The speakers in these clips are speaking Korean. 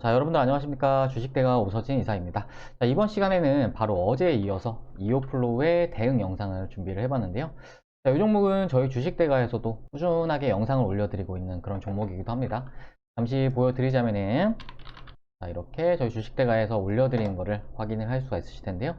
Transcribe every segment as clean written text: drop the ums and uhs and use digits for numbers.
자, 여러분들 안녕하십니까? 주식대가 오서진 이사입니다. 자, 이번 시간에는 바로 어제에 이어서 이오플로우의 대응 영상을 준비를 해봤는데요. 자, 이 종목은 저희 주식대가에서도 꾸준하게 영상을 올려드리고 있는 그런 종목이기도 합니다. 잠시 보여드리자면은, 자, 이렇게 저희 주식대가에서 올려드리는 거를 확인을 할 수가 있으실 텐데요.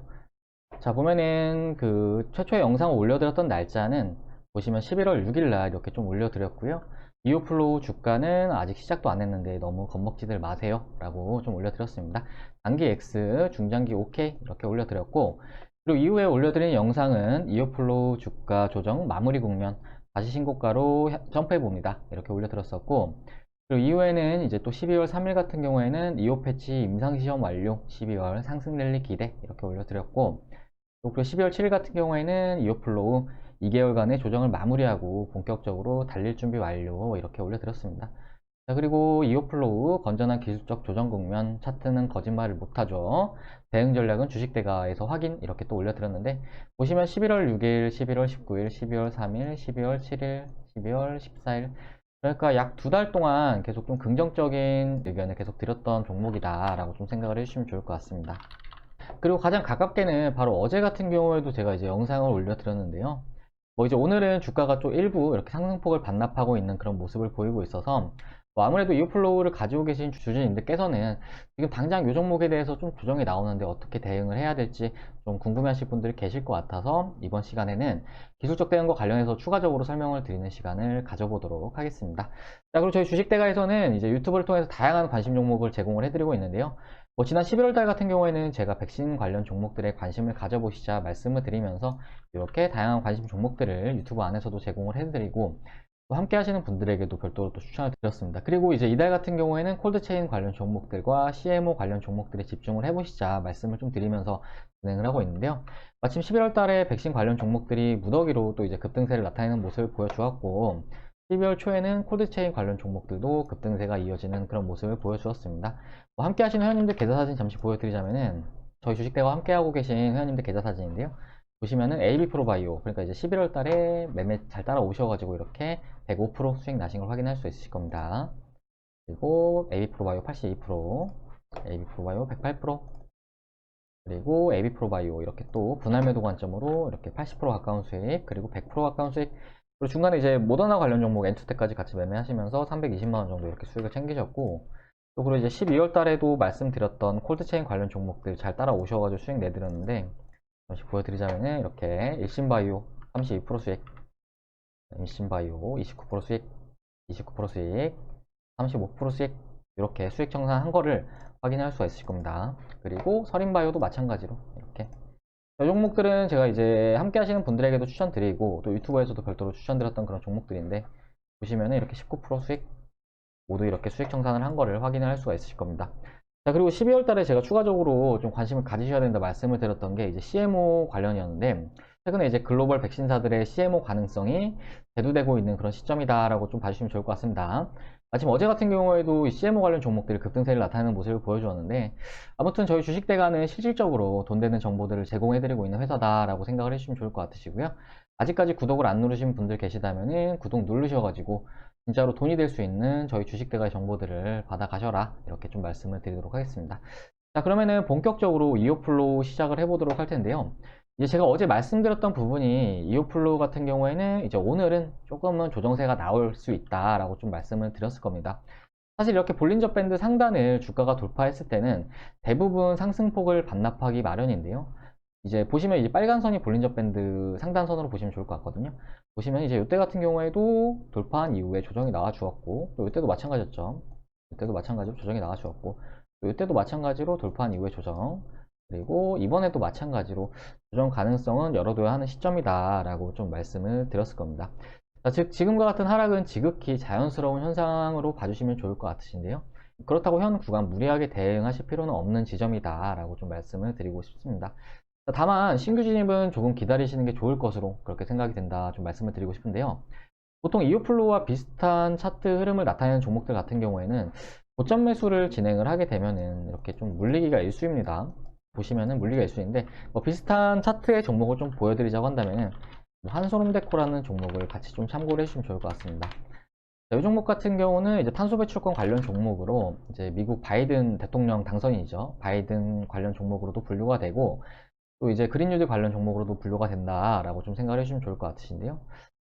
자, 보면은 그 최초의 영상을 올려드렸던 날짜는 보시면 11월 6일 날 이렇게 좀 올려드렸고요. 이오플로우 주가는 아직 시작도 안 했는데 너무 겁먹지들 마세요 라고 좀 올려드렸습니다. 단기 X, 중장기 OK 이렇게 올려드렸고, 그리고 이후에 올려드린 영상은 이오플로우 주가 조정 마무리 국면 다시 신고가로 점프해 봅니다 이렇게 올려드렸었고, 그리고 이후에는 이제 또 12월 3일 같은 경우에는 이오 패치 임상시험 완료 12월 상승 랠리 기대 이렇게 올려드렸고, 그리고 12월 7일 같은 경우에는 이오플로우 2개월간의 조정을 마무리하고 본격적으로 달릴 준비 완료 이렇게 올려드렸습니다. 자, 그리고 이오플로우 건전한 기술적 조정 국면 차트는 거짓말을 못하죠. 대응 전략은 주식대가에서 확인 이렇게 또 올려드렸는데, 보시면 11월 6일, 11월 19일, 12월 3일, 12월 7일, 12월 14일, 그러니까 약 2달 동안 계속 좀 긍정적인 의견을 계속 드렸던 종목이다 라고 좀 생각을 해주시면 좋을 것 같습니다. 그리고 가장 가깝게는 바로 어제 같은 경우에도 제가 이제 영상을 올려드렸는데요. 뭐 이제 오늘은 주가가 좀 일부 이렇게 상승폭을 반납하고 있는 그런 모습을 보이고 있어서, 뭐 아무래도 이오플로우를 가지고 계신 주주님들께서는 지금 당장 이 종목에 대해서 좀 조정이 나오는데 어떻게 대응을 해야 될지 좀 궁금해하실 분들이 계실 것 같아서 이번 시간에는 기술적 대응과 관련해서 추가적으로 설명을 드리는 시간을 가져보도록 하겠습니다. 자, 그리고 저희 주식대가에서는 이제 유튜브를 통해서 다양한 관심 종목을 제공을 해드리고 있는데요. 뭐 지난 11월 달 같은 경우에는 제가 백신 관련 종목들에 관심을 가져보시자 말씀을 드리면서 이렇게 다양한 관심 종목들을 유튜브 안에서도 제공을 해드리고, 또 함께 하시는 분들에게도 별도로 또 추천을 드렸습니다. 그리고 이제 이달 같은 경우에는 콜드체인 관련 종목들과 CMO 관련 종목들에 집중을 해보시자 말씀을 좀 드리면서 진행을 하고 있는데요. 마침 11월 달에 백신 관련 종목들이 무더기로 또 이제 급등세를 나타내는 모습을 보여주었고, 12월 초에는 콜드체인 관련 종목들도 급등세가 이어지는 그런 모습을 보여주었습니다. 뭐 함께 하시는 회원님들 계좌사진 잠시 보여드리자면은, 저희 주식대와 함께하고 계신 회원님들 계좌사진인데요. 보시면은 AB프로바이오, 그러니까 이제 11월 달에 매매 잘 따라오셔가지고 이렇게 105% 수익 나신 걸 확인할 수 있으실 겁니다. 그리고 AB프로바이오 82%, AB프로바이오 108%, 그리고 AB프로바이오 이렇게 또 분할 매도 관점으로 이렇게 80% 가까운 수익, 그리고 100% 가까운 수익, 그리고 중간에 이제 모더나 관련 종목 엔투테까지 같이 매매하시면서 320만원 정도 이렇게 수익을 챙기셨고, 또 그리고 이제 12월 달에도 말씀드렸던 콜드체인 관련 종목들 잘 따라오셔가지고 수익 내드렸는데, 다시 보여드리자면은 이렇게 일신바이오 32% 수익, 임신바이오 29% 수익, 29% 수익, 35% 수익, 이렇게 수익 청산한 거를 확인할 수가 있으실 겁니다. 그리고 서린바이오도 마찬가지로 이렇게 이 종목들은 제가 이제 함께 하시는 분들에게도 추천드리고, 또 유튜브에서도 별도로 추천드렸던 그런 종목들인데, 보시면은 이렇게 19% 수익, 모두 이렇게 수익 청산을 한 거를 확인을 할 수가 있으실 겁니다. 자, 그리고 12월 달에 제가 추가적으로 좀 관심을 가지셔야 된다 말씀을 드렸던 게 이제 CMO 관련이었는데, 최근에 이제 글로벌 백신사들의 CMO 가능성이 대두되고 있는 그런 시점이다라고 좀 봐주시면 좋을 것 같습니다. 마침 어제 같은 경우에도 이 CMO 관련 종목들이 급등세를 나타내는 모습을 보여주었는데, 아무튼 저희 주식대가는 실질적으로 돈 되는 정보들을 제공해드리고 있는 회사다라고 생각을 해주시면 좋을 것 같으시고요. 아직까지 구독을 안 누르신 분들 계시다면은 구독 누르셔가지고 진짜로 돈이 될 수 있는 저희 주식대가의 정보들을 받아 가셔라 이렇게 좀 말씀을 드리도록 하겠습니다. 자, 그러면은 본격적으로 이오플로우 시작을 해보도록 할 텐데요. 이제 제가 어제 말씀드렸던 부분이 이오플로우 같은 경우에는 이제 오늘은 조금은 조정세가 나올 수 있다라고 좀 말씀을 드렸을 겁니다. 사실 이렇게 볼린저 밴드 상단을 주가가 돌파했을 때는 대부분 상승폭을 반납하기 마련인데요. 이제 보시면 이제 빨간 선이 볼린저 밴드 상단선으로 보시면 좋을 것 같거든요. 보시면 이제 이때 같은 경우에도 돌파한 이후에 조정이 나와 주었고, 또 이때도 마찬가지였죠. 이때도 마찬가지로 조정이 나와 주었고, 또 이때도 마찬가지로 돌파한 이후에 조정, 그리고 이번에도 마찬가지로 조정 가능성은 열어둬야 하는 시점이다 라고 좀 말씀을 드렸을 겁니다. 자, 즉 지금과 같은 하락은 지극히 자연스러운 현상으로 봐주시면 좋을 것 같으신데요. 그렇다고 현 구간 무리하게 대응하실 필요는 없는 지점이다 라고 좀 말씀을 드리고 싶습니다. 다만 신규 진입은 조금 기다리시는 게 좋을 것으로 그렇게 생각이 된다 좀 말씀을 드리고 싶은데요. 보통 이오플로우와 비슷한 차트 흐름을 나타내는 종목들 같은 경우에는 고점 매수를 진행을 하게 되면은 이렇게 좀 물리기가 일수입니다. 보시면은 물리기가 일수인데, 뭐 비슷한 차트의 종목을 좀 보여드리자고 한다면은 한솔홈데코라는 종목을 같이 좀 참고를 해주시면 좋을 것 같습니다. 이 종목 같은 경우는 이제 탄소 배출권 관련 종목으로 이제 미국 바이든 대통령 당선인이죠. 바이든 관련 종목으로도 분류가 되고 또 이제 그린뉴딜 관련 종목으로도 분류가 된다라고 좀 생각을 해주시면 좋을 것 같으신데요.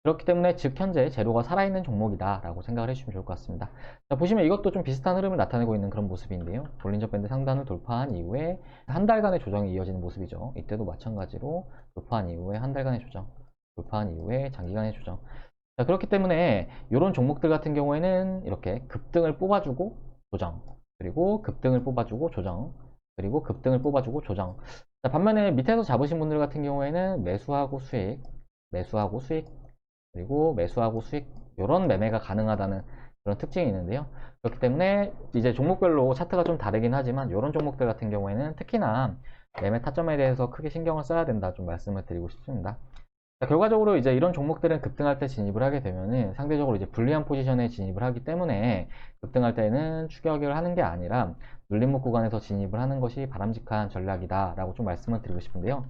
그렇기 때문에 즉 현재 재료가 살아있는 종목이다라고 생각을 해주시면 좋을 것 같습니다. 자, 보시면 이것도 좀 비슷한 흐름을 나타내고 있는 그런 모습인데요. 볼린저 밴드 상단을 돌파한 이후에 한 달간의 조정이 이어지는 모습이죠. 이때도 마찬가지로 돌파한 이후에 한 달간의 조정, 돌파한 이후에 장기간의 조정. 자, 그렇기 때문에 이런 종목들 같은 경우에는 이렇게 급등을 뽑아주고 조정, 그리고 급등을 뽑아주고 조정, 그리고 급등을 뽑아주고 조정. 자, 반면에 밑에서 잡으신 분들 같은 경우에는 매수하고 수익, 매수하고 수익, 그리고 매수하고 수익, 이런 매매가 가능하다는 그런 특징이 있는데요. 그렇기 때문에 이제 종목별로 차트가 좀 다르긴 하지만 이런 종목들 같은 경우에는 특히나 매매 타점에 대해서 크게 신경을 써야 된다 좀 말씀을 드리고 싶습니다. 자, 결과적으로 이제 이런 종목들은 급등할 때 진입을 하게 되면은 상대적으로 이제 불리한 포지션에 진입을 하기 때문에 급등할 때는 추격을 하는 게 아니라 눌림목 구간에서 진입을 하는 것이 바람직한 전략이다라고 좀 말씀을 드리고 싶은데요.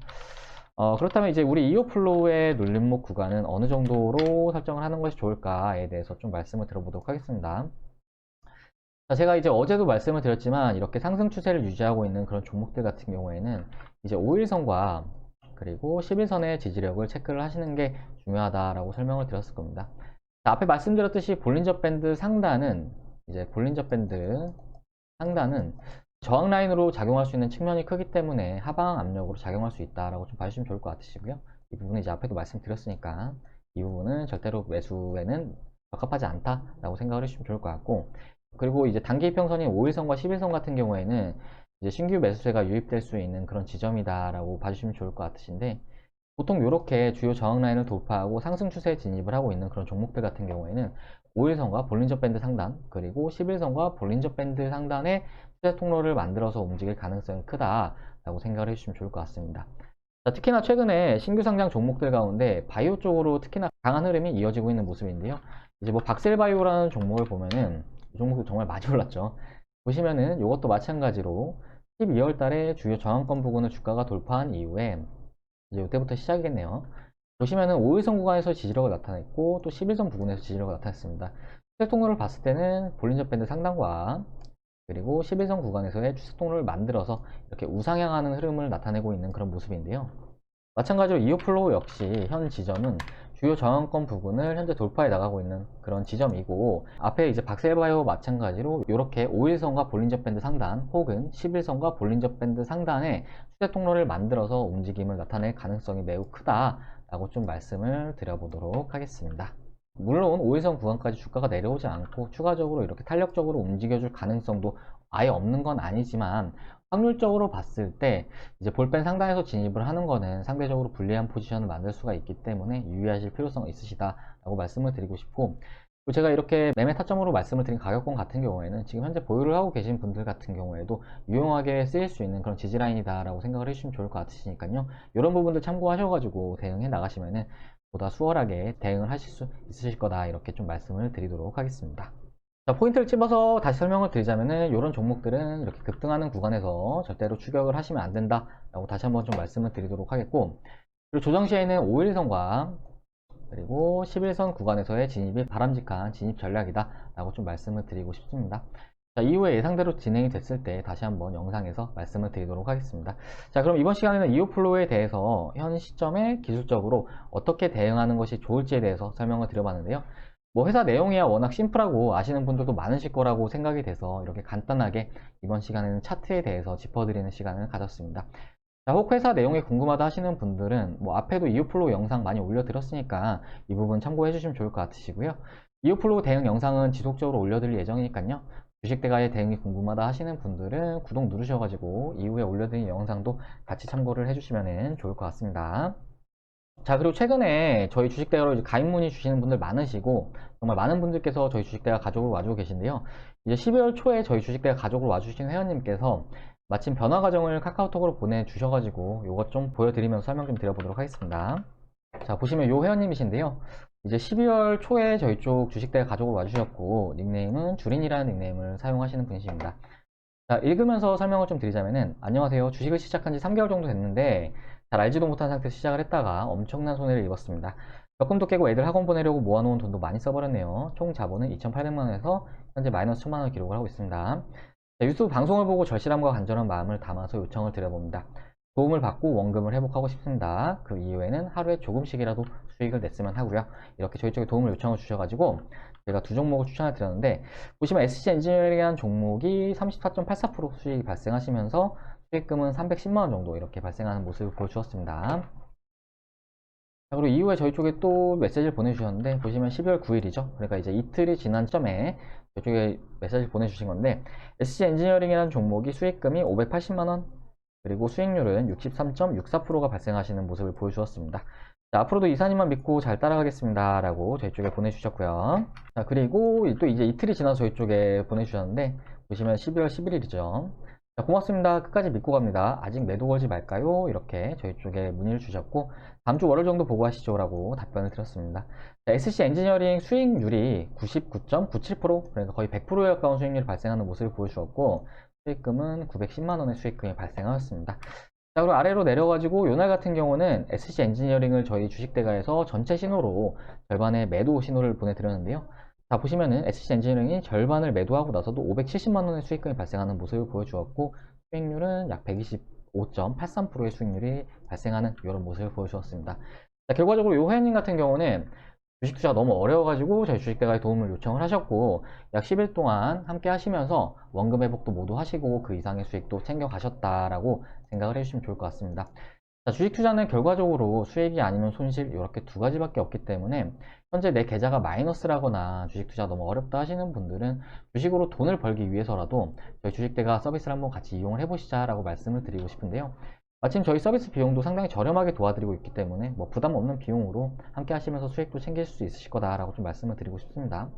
그렇다면 이제 우리 이오플로우의 눌림목 구간은 어느 정도로 설정을 하는 것이 좋을까에 대해서 좀 말씀을 들어보도록 하겠습니다. 자, 제가 이제 어제도 말씀을 드렸지만 이렇게 상승 추세를 유지하고 있는 그런 종목들 같은 경우에는 이제 5일선과 그리고 11선의 지지력을 체크를 하시는 게 중요하다라고 설명을 드렸을 겁니다. 자, 앞에 말씀드렸듯이 볼린저 밴드 상단은 이제 볼린저 밴드 상단은 저항 라인으로 작용할 수 있는 측면이 크기 때문에 하방 압력으로 작용할 수 있다라고 좀 봐주시면 좋을 것 같으시고요. 이 부분은 이제 앞에도 말씀드렸으니까 이 부분은 절대로 매수에는 적합하지 않다라고 생각을 해주시면 좋을 것 같고, 그리고 이제 단기 이평선인 5일선과 11선 같은 경우에는 이제 신규 매수세가 유입될 수 있는 그런 지점이다라고 봐주시면 좋을 것 같으신데, 보통 이렇게 주요 저항 라인을 돌파하고 상승 추세에 진입을 하고 있는 그런 종목들 같은 경우에는 5일선과 볼린저 밴드 상단, 그리고 11선과 볼린저 밴드 상단의 추세 통로를 만들어서 움직일 가능성이 크다라고 생각을 해주시면 좋을 것 같습니다. 자, 특히나 최근에 신규 상장 종목들 가운데 바이오 쪽으로 특히나 강한 흐름이 이어지고 있는 모습인데요. 이제 뭐 박셀바이오라는 종목을 보면은 이 종목도 정말 많이 올랐죠. 보시면은 이것도 마찬가지로 12월 달에 주요 저항권 부근을 주가가 돌파한 이후에 이제 이때부터 시작이겠네요. 보시면은 5일선 구간에서 지지력을 나타냈고 또 11선 부근에서 지지력을 나타냈습니다. 추세 통로를 봤을 때는 볼린저 밴드 상단과 그리고 11선 구간에서의 추세 통로를 만들어서 이렇게 우상향하는 흐름을 나타내고 있는 그런 모습인데요. 마찬가지로 이오플로우 역시 현 지점은 주요 저항권 부분을 현재 돌파해 나가고 있는 그런 지점이고, 앞에 이제 박셀바이오 마찬가지로 이렇게 5일선과 볼린저 밴드 상단 혹은 11선과 볼린저 밴드 상단의 추세 통로를 만들어서 움직임을 나타낼 가능성이 매우 크다라고 좀 말씀을 드려보도록 하겠습니다. 물론 5일선 구간까지 주가가 내려오지 않고 추가적으로 이렇게 탄력적으로 움직여줄 가능성도 아예 없는 건 아니지만, 확률적으로 봤을 때 이제 볼펜 상단에서 진입을 하는 거는 상대적으로 불리한 포지션을 만들 수가 있기 때문에 유의하실 필요성이 있으시다라고 말씀을 드리고 싶고, 그리고 제가 이렇게 매매 타점으로 말씀을 드린 가격권 같은 경우에는 지금 현재 보유를 하고 계신 분들 같은 경우에도 유용하게 쓰일 수 있는 그런 지지라인이다라고 생각을 해주시면 좋을 것 같으시니까요. 이런 부분들 참고하셔가지고 대응해 나가시면은 보다 수월하게 대응을 하실 수 있으실 거다, 이렇게 좀 말씀을 드리도록 하겠습니다. 자, 포인트를 찝어서 다시 설명을 드리자면은 이런 종목들은 이렇게 급등하는 구간에서 절대로 추격을 하시면 안 된다 라고 다시 한번 좀 말씀을 드리도록 하겠고, 그리고 조정 시에는 5일선과 그리고 11선 구간에서의 진입이 바람직한 진입 전략이다 라고 좀 말씀을 드리고 싶습니다. 자, 이후에 예상대로 진행이 됐을 때 다시 한번 영상에서 말씀을 드리도록 하겠습니다. 자, 그럼 이번 시간에는 이오플로우에 대해서 현 시점에 기술적으로 어떻게 대응하는 것이 좋을지에 대해서 설명을 드려봤는데요. 뭐 회사 내용이야 워낙 심플하고 아시는 분들도 많으실 거라고 생각이 돼서 이렇게 간단하게 이번 시간에는 차트에 대해서 짚어드리는 시간을 가졌습니다. 자, 혹 회사 내용이 궁금하다 하시는 분들은 뭐 앞에도 이오플로우 영상 많이 올려드렸으니까 이 부분 참고해 주시면 좋을 것 같으시고요. 이오플로우 대응 영상은 지속적으로 올려드릴 예정이니까요. 주식대가의 대응이 궁금하다 하시는 분들은 구독 누르셔가지고 이후에 올려드린 영상도 같이 참고를 해주시면 좋을 것 같습니다. 자, 그리고 최근에 저희 주식대가로 이제 가입 문의 주시는 분들 많으시고 정말 많은 분들께서 저희 주식대가 가족으로 와주고 계신데요. 이제 12월 초에 저희 주식대가 가족으로 와주신 회원님께서 마침 변화 과정을 카카오톡으로 보내주셔가지고 이것 좀 보여드리면서 설명 좀 드려보도록 하겠습니다. 자, 보시면 요 회원님이신데요. 이제 12월 초에 저희 쪽 주식대가 가족으로 와주셨고 닉네임은 주린이라는 닉네임을 사용하시는 분이십니다. 자, 읽으면서 설명을 좀 드리자면은, 안녕하세요. 주식을 시작한 지 3개월 정도 됐는데 잘 알지도 못한 상태에서 시작을 했다가 엄청난 손해를 입었습니다. 적금도 깨고 애들 학원 보내려고 모아놓은 돈도 많이 써버렸네요. 총 자본은 2,800만원에서 현재 마이너스 1,000만원을 기록을 하고 있습니다. 자, 유튜브 방송을 보고 절실함과 간절한 마음을 담아서 요청을 드려봅니다. 도움을 받고 원금을 회복하고 싶습니다. 그 이후에는 하루에 조금씩이라도 수익을 냈으면 하고요. 이렇게 저희 쪽에 도움을 요청을 주셔가지고 제가 두 종목을 추천해 드렸는데, 보시면 SC 엔지니어링이라는 종목이 34.84% 수익이 발생하시면서 수익금은 310만원 정도 이렇게 발생하는 모습을 보여주었습니다. 자, 그리고 이후에 저희 쪽에 또 메시지를 보내주셨는데, 보시면 12월 9일이죠. 그러니까 이제 이틀이 지난 점에 저희 쪽에 메시지를 보내주신 건데, SC 엔지니어링이라는 종목이 수익금이 580만원, 그리고 수익률은 63.64%가 발생하시는 모습을 보여주었습니다. 자, 앞으로도 이사님만 믿고 잘 따라가겠습니다 라고 저희 쪽에 보내주셨고요. 자, 그리고 또 이제 이틀이 지나서 저희 쪽에 보내주셨는데, 보시면 12월 11일이죠. 자, 고맙습니다. 끝까지 믿고 갑니다. 아직 매도 걸지 말까요? 이렇게 저희 쪽에 문의를 주셨고, 다음 주 월요일 정도 보고 하시죠 라고 답변을 드렸습니다. 자, SC 엔지니어링 수익률이 99.97%, 그러니까 거의 100%에 가까운 수익률이 발생하는 모습을 보여주었고, 수익금은 910만원의 수익금이 발생하였습니다. 자, 그리고 아래로 내려가지고 요날 같은 경우는 SC 엔지니어링을 저희 주식대가에서 전체 신호로 절반의 매도 신호를 보내드렸는데요. 자, 보시면은 SC 엔지니어링이 절반을 매도하고 나서도 570만원의 수익금이 발생하는 모습을 보여주었고, 수익률은 약 125.83%의 수익률이 발생하는 이런 모습을 보여주었습니다. 자, 결과적으로 요 회원님 같은 경우는 주식 투자가 너무 어려워가지고 저희 주식대가에 도움을 요청을 하셨고, 약 10일 동안 함께 하시면서 원금 회복도 모두 하시고 그 이상의 수익도 챙겨 가셨다라고 생각을 해주시면 좋을 것 같습니다. 자, 주식 투자는 결과적으로 수익이 아니면 손실 이렇게 두 가지밖에 없기 때문에, 현재 내 계좌가 마이너스라거나 주식 투자 너무 어렵다 하시는 분들은 주식으로 돈을 벌기 위해서라도 저희 주식대가 서비스를 한번 같이 이용을 해보시자 라고 말씀을 드리고 싶은데요. 마침 저희 서비스 비용도 상당히 저렴하게 도와드리고 있기 때문에 뭐 부담 없는 비용으로 함께 하시면서 수익도 챙길 수 있으실 거다라고 좀 말씀을 드리고 싶습니다.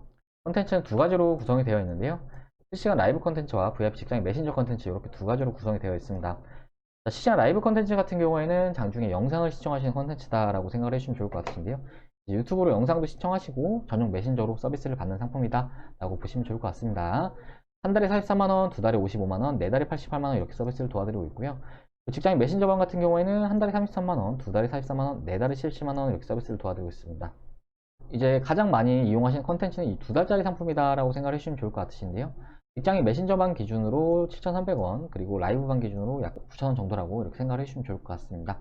콘텐츠는 두 가지로 구성이 되어 있는데요. 실시간 라이브 콘텐츠와 VIP 직장인 메신저 콘텐츠 이렇게 두 가지로 구성이 되어 있습니다. 자, 실시간 라이브 콘텐츠 같은 경우에는 장중에 영상을 시청하시는 콘텐츠다라고 생각을 해주시면 좋을 것 같으신데요. 유튜브로 영상도 시청하시고 전용 메신저로 서비스를 받는 상품이다 라고 보시면 좋을 것 같습니다. 한 달에 44만원, 두 달에 55만원, 네 달에 88만원 이렇게 서비스를 도와드리고 있고요. 직장인 메신저방 같은 경우에는 한 달에 33만원, 두 달에 44만원, 네 달에 77만원 이렇게 서비스를 도와드리고 있습니다. 이제 가장 많이 이용하시는 컨텐츠는 이 두 달짜리 상품이다 라고 생각을 해주시면 좋을 것 같으신데요. 직장인 메신저방 기준으로 7,300원, 그리고 라이브방 기준으로 약 9,000원 정도라고 이렇게 생각을 해주시면 좋을 것 같습니다.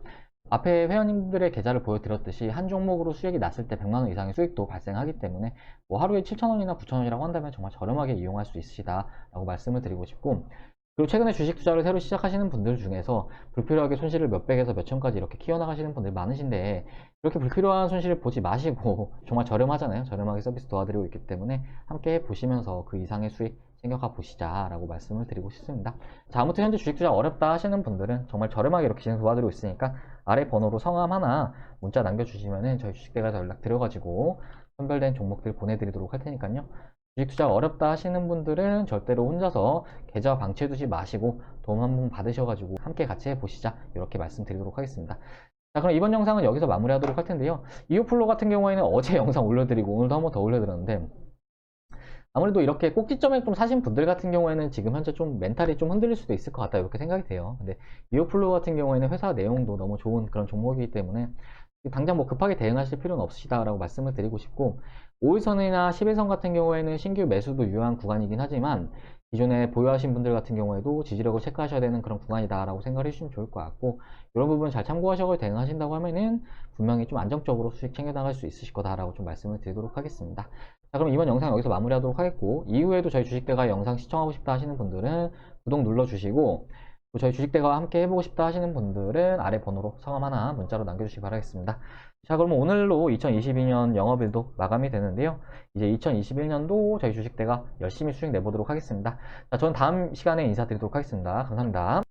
앞에 회원님들의 계좌를 보여드렸듯이 한 종목으로 수익이 났을 때 100만원 이상의 수익도 발생하기 때문에 뭐 하루에 7,000원이나 9,000원이라고 한다면 정말 저렴하게 이용할 수 있으시다 라고 말씀을 드리고 싶고, 그리고 최근에 주식 투자를 새로 시작하시는 분들 중에서 불필요하게 손실을 몇백에서 몇천까지 이렇게 키워나가시는 분들 많으신데, 이렇게 불필요한 손실을 보지 마시고 정말 저렴하잖아요. 저렴하게 서비스 도와드리고 있기 때문에 함께 보시면서 그 이상의 수익 챙겨가 보시자 라고 말씀을 드리고 싶습니다. 자, 아무튼 현재 주식 투자 어렵다 하시는 분들은 정말 저렴하게 이렇게 진행 도와드리고 있으니까 아래 번호로 성함 하나 문자 남겨주시면은 저희 주식대가에서 연락 드려가지고 선별된 종목들 보내드리도록 할 테니까요. 주식 투자가 어렵다 하시는 분들은 절대로 혼자서 계좌 방치해 두지 마시고 도움 한번 받으셔가지고 함께 같이 해보시자 이렇게 말씀드리도록 하겠습니다. 자, 그럼 이번 영상은 여기서 마무리하도록 할 텐데요. 이오플로 같은 경우에는 어제 영상 올려드리고 오늘도 한번 더 올려드렸는데, 아무래도 이렇게 꼭지점에 좀 사신 분들 같은 경우에는 지금 현재 좀 멘탈이 좀 흔들릴 수도 있을 것 같다 이렇게 생각이 돼요. 근데 이오플로 같은 경우에는 회사 내용도 너무 좋은 그런 종목이기 때문에 당장 뭐 급하게 대응하실 필요는 없으시다라고 말씀을 드리고 싶고, 5일선이나 10일선 같은 경우에는 신규 매수도 유효한 구간이긴 하지만 기존에 보유하신 분들 같은 경우에도 지지력을 체크하셔야 되는 그런 구간이다라고 생각을 해주시면 좋을 것 같고, 이런 부분 잘 참고하셔서 대응하신다고 하면은 분명히 좀 안정적으로 수익 챙겨나갈 수 있으실 거다라고 좀 말씀을 드리도록 하겠습니다. 자, 그럼 이번 영상 여기서 마무리하도록 하겠고, 이후에도 저희 주식대가 영상 시청하고 싶다 하시는 분들은 구독 눌러주시고, 저희 주식대가와 함께 해보고 싶다 하시는 분들은 아래 번호로 성함 하나 문자로 남겨주시기 바라겠습니다. 자, 그러면 오늘로 2022년 영업일도 마감이 되는데요. 이제 2021년도 저희 주식대가 열심히 수익 내보도록 하겠습니다. 자, 저는 다음 시간에 인사드리도록 하겠습니다. 감사합니다.